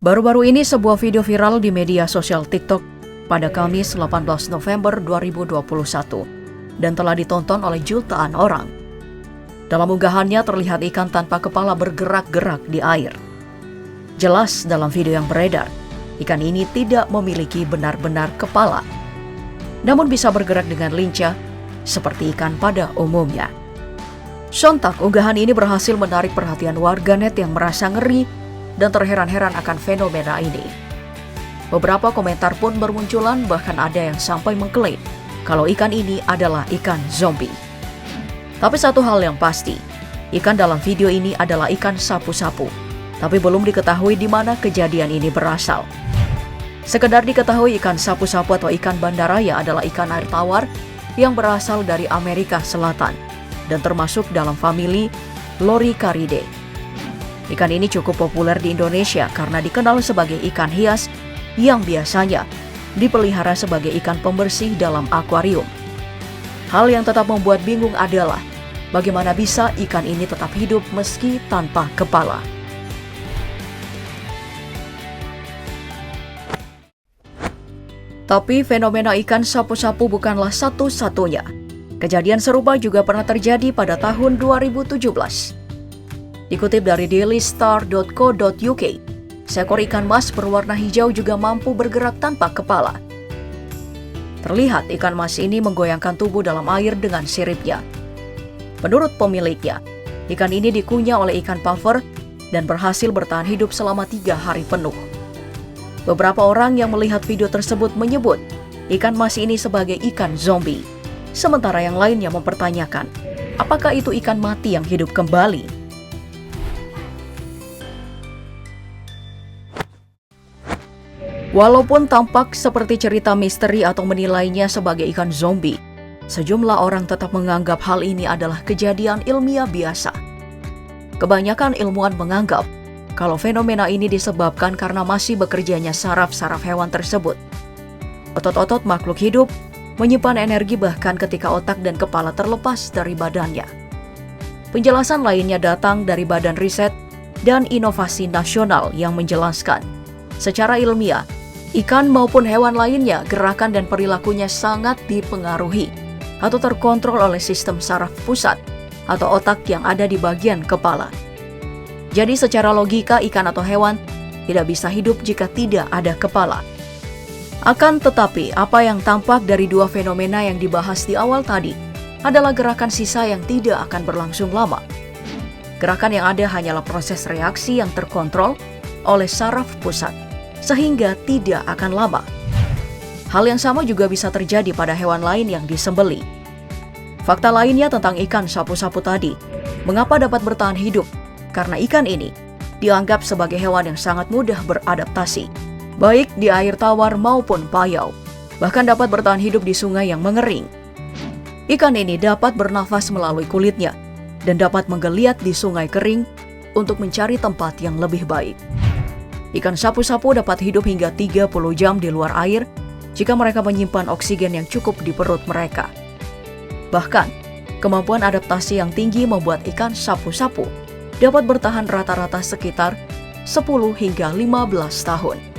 Baru-baru ini sebuah video viral di media sosial TikTok pada Kamis 18 November 2021 dan telah ditonton oleh jutaan orang. Dalam unggahannya terlihat ikan tanpa kepala bergerak-gerak di air. Jelas dalam video yang beredar, ikan ini tidak memiliki benar-benar kepala, namun bisa bergerak dengan lincah seperti ikan pada umumnya. Sontak unggahan ini berhasil menarik perhatian warganet yang merasa ngeri dan terheran-heran akan fenomena ini. Beberapa komentar pun bermunculan, bahkan ada yang sampai mengklaim kalau ikan ini adalah ikan zombie. Tapi satu hal yang pasti, ikan dalam video ini adalah ikan sapu-sapu, tapi belum diketahui di mana kejadian ini berasal. Sekedar diketahui ikan sapu-sapu atau ikan bandaraya adalah ikan air tawar yang berasal dari Amerika Selatan dan termasuk dalam famili Loricariidae. Ikan ini cukup populer di Indonesia karena dikenal sebagai ikan hias yang biasanya dipelihara sebagai ikan pembersih dalam akuarium. Hal yang tetap membuat bingung adalah bagaimana bisa ikan ini tetap hidup meski tanpa kepala. Tapi fenomena ikan sapu-sapu bukanlah satu-satunya. Kejadian serupa juga pernah terjadi pada tahun 2017. Dikutip dari dailystar.co.uk, seekor ikan mas berwarna hijau juga mampu bergerak tanpa kepala. Terlihat ikan mas ini menggoyangkan tubuh dalam air dengan siripnya. Menurut pemiliknya, ikan ini dikunyah oleh ikan puffer dan berhasil bertahan hidup selama 3 hari penuh. Beberapa orang yang melihat video tersebut menyebut ikan mas ini sebagai ikan zombie, sementara yang lainnya mempertanyakan, apakah itu ikan mati yang hidup kembali? Walaupun tampak seperti cerita misteri atau menilainya sebagai ikan zombie, sejumlah orang tetap menganggap hal ini adalah kejadian ilmiah biasa. Kebanyakan ilmuwan menganggap kalau fenomena ini disebabkan karena masih bekerjanya saraf-saraf hewan tersebut. Otot-otot makhluk hidup menyimpan energi bahkan ketika otak dan kepala terlepas dari badannya. Penjelasan lainnya datang dari Badan Riset dan Inovasi Nasional yang menjelaskan, secara ilmiah, ikan maupun hewan lainnya gerakan dan perilakunya sangat dipengaruhi atau terkontrol oleh sistem saraf pusat atau otak yang ada di bagian kepala. Jadi secara logika ikan atau hewan tidak bisa hidup jika tidak ada kepala. Akan tetapi apa yang tampak dari dua fenomena yang dibahas di awal tadi adalah gerakan sisa yang tidak akan berlangsung lama. Gerakan yang ada hanyalah proses reaksi yang terkontrol oleh saraf pusat, sehingga tidak akan lama. Hal yang sama juga bisa terjadi pada hewan lain yang disembeli. Fakta lainnya tentang ikan sapu-sapu tadi, mengapa dapat bertahan hidup? Karena ikan ini dianggap sebagai hewan yang sangat mudah beradaptasi, baik di air tawar maupun payau, bahkan dapat bertahan hidup di sungai yang mengering. Ikan ini dapat bernafas melalui kulitnya dan dapat menggeliat di sungai kering untuk mencari tempat yang lebih baik. Ikan sapu-sapu dapat hidup hingga 30 jam di luar air jika mereka menyimpan oksigen yang cukup di perut mereka. Bahkan, kemampuan adaptasi yang tinggi membuat ikan sapu-sapu dapat bertahan rata-rata sekitar 10 hingga 15 tahun.